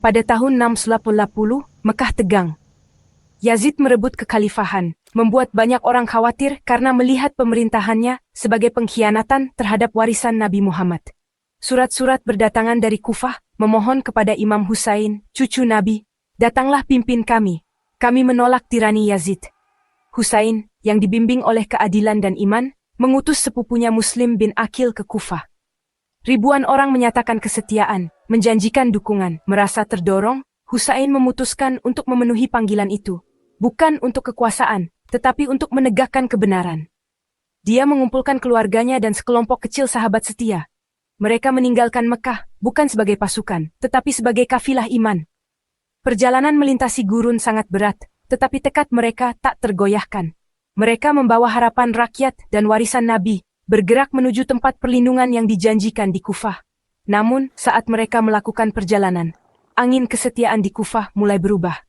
Pada tahun 680, Mekah tegang. Yazid merebut kekhalifahan, membuat banyak orang khawatir karena melihat pemerintahannya sebagai pengkhianatan terhadap warisan Nabi Muhammad. Surat-surat berdatangan dari Kufah, memohon kepada Imam Husain, cucu Nabi, "Datanglah pimpin kami menolak tirani Yazid." Husain, yang dibimbing oleh keadilan dan iman, mengutus sepupunya Muslim bin Aqil ke Kufah. Ribuan orang menyatakan kesetiaan, menjanjikan dukungan. Merasa terdorong, Husain memutuskan untuk memenuhi panggilan itu. Bukan untuk kekuasaan, tetapi untuk menegakkan kebenaran. Dia mengumpulkan keluarganya dan sekelompok kecil sahabat setia. Mereka meninggalkan Mekah, bukan sebagai pasukan, tetapi sebagai kafilah iman. Perjalanan melintasi gurun sangat berat, tetapi tekad mereka tak tergoyahkan. Mereka membawa harapan rakyat dan warisan Nabi, bergerak menuju tempat perlindungan yang dijanjikan di Kufah. Namun, saat mereka melakukan perjalanan, angin kesetiaan di Kufah mulai berubah.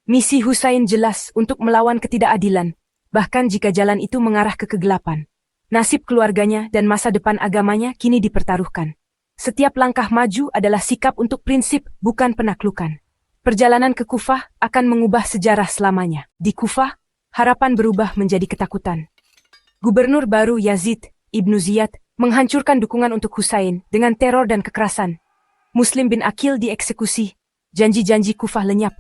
Misi Husain jelas untuk melawan ketidakadilan, bahkan jika jalan itu mengarah ke kegelapan. Nasib keluarganya dan masa depan agamanya kini dipertaruhkan. Setiap langkah maju adalah sikap untuk prinsip, bukan penaklukan. Perjalanan ke Kufah akan mengubah sejarah selamanya. Di Kufah, harapan berubah menjadi ketakutan. Gubernur baru Yazid Ibnu Ziyad menghancurkan dukungan untuk Husain dengan teror dan kekerasan. Muslim bin Aqil dieksekusi, janji-janji Kufah lenyap.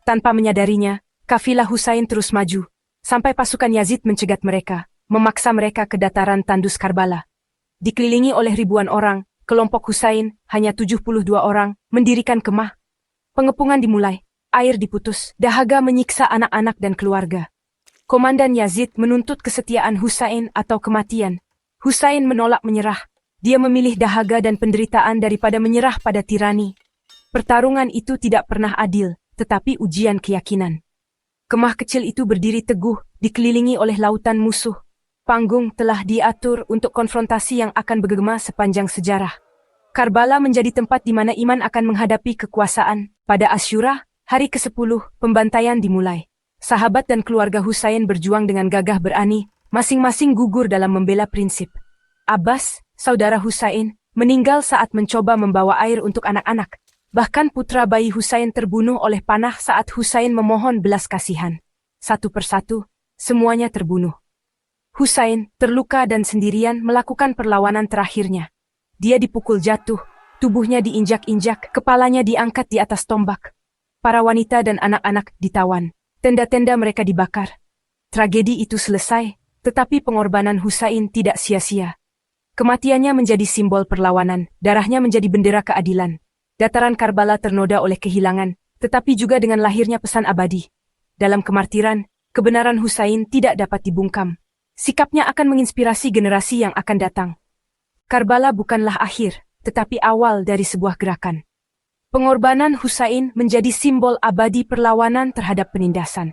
Tanpa menyadarinya, kafilah Husain terus maju, sampai pasukan Yazid mencegat mereka, memaksa mereka ke dataran tandus Karbala. Dikelilingi oleh ribuan orang, kelompok Husain, hanya 72 orang, mendirikan kemah. Pengepungan dimulai, air diputus, dahaga menyiksa anak-anak dan keluarga. Komandan Yazid menuntut kesetiaan Husain atau kematian. Husain menolak menyerah. Dia memilih dahaga dan penderitaan daripada menyerah pada tirani. Pertarungan itu tidak pernah adil, tetapi ujian keyakinan. Kemah kecil itu berdiri teguh, dikelilingi oleh lautan musuh. Panggung telah diatur untuk konfrontasi yang akan bergema sepanjang sejarah. Karbala menjadi tempat di mana iman akan menghadapi kekuasaan. Pada Asyura, hari ke-10, pembantaian dimulai. Sahabat dan keluarga Husain berjuang dengan gagah berani, masing-masing gugur dalam membela prinsip. Abbas, saudara Husain, meninggal saat mencoba membawa air untuk anak-anak. Bahkan putra bayi Husain terbunuh oleh panah saat Husain memohon belas kasihan. Satu persatu, semuanya terbunuh. Husain, terluka dan sendirian melakukan perlawanan terakhirnya. Dia dipukul jatuh, tubuhnya diinjak-injak, kepalanya diangkat di atas tombak. Para wanita dan anak-anak ditawan. Tenda-tenda mereka dibakar. Tragedi itu selesai, tetapi pengorbanan Husain tidak sia-sia. Kematiannya menjadi simbol perlawanan, darahnya menjadi bendera keadilan. Dataran Karbala ternoda oleh kehilangan, tetapi juga dengan lahirnya pesan abadi. Dalam kemartiran, kebenaran Husain tidak dapat dibungkam. Sikapnya akan menginspirasi generasi yang akan datang. Karbala bukanlah akhir, tetapi awal dari sebuah gerakan. Pengorbanan Husain menjadi simbol abadi perlawanan terhadap penindasan.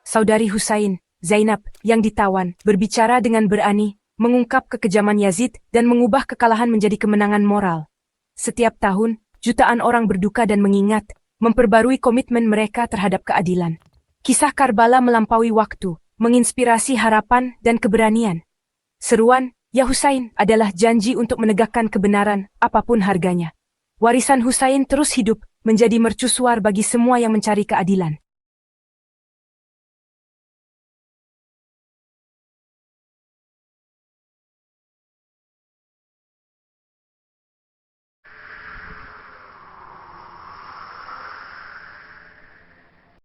Saudari Husain, Zainab, yang ditawan, berbicara dengan berani, mengungkap kekejaman Yazid dan mengubah kekalahan menjadi kemenangan moral. Setiap tahun, jutaan orang berduka dan mengingat, memperbarui komitmen mereka terhadap keadilan. Kisah Karbala melampaui waktu, menginspirasi harapan dan keberanian. Seruan, "Ya Husain," adalah janji untuk menegakkan kebenaran, apapun harganya. Warisan Husain terus hidup, menjadi mercusuar bagi semua yang mencari keadilan.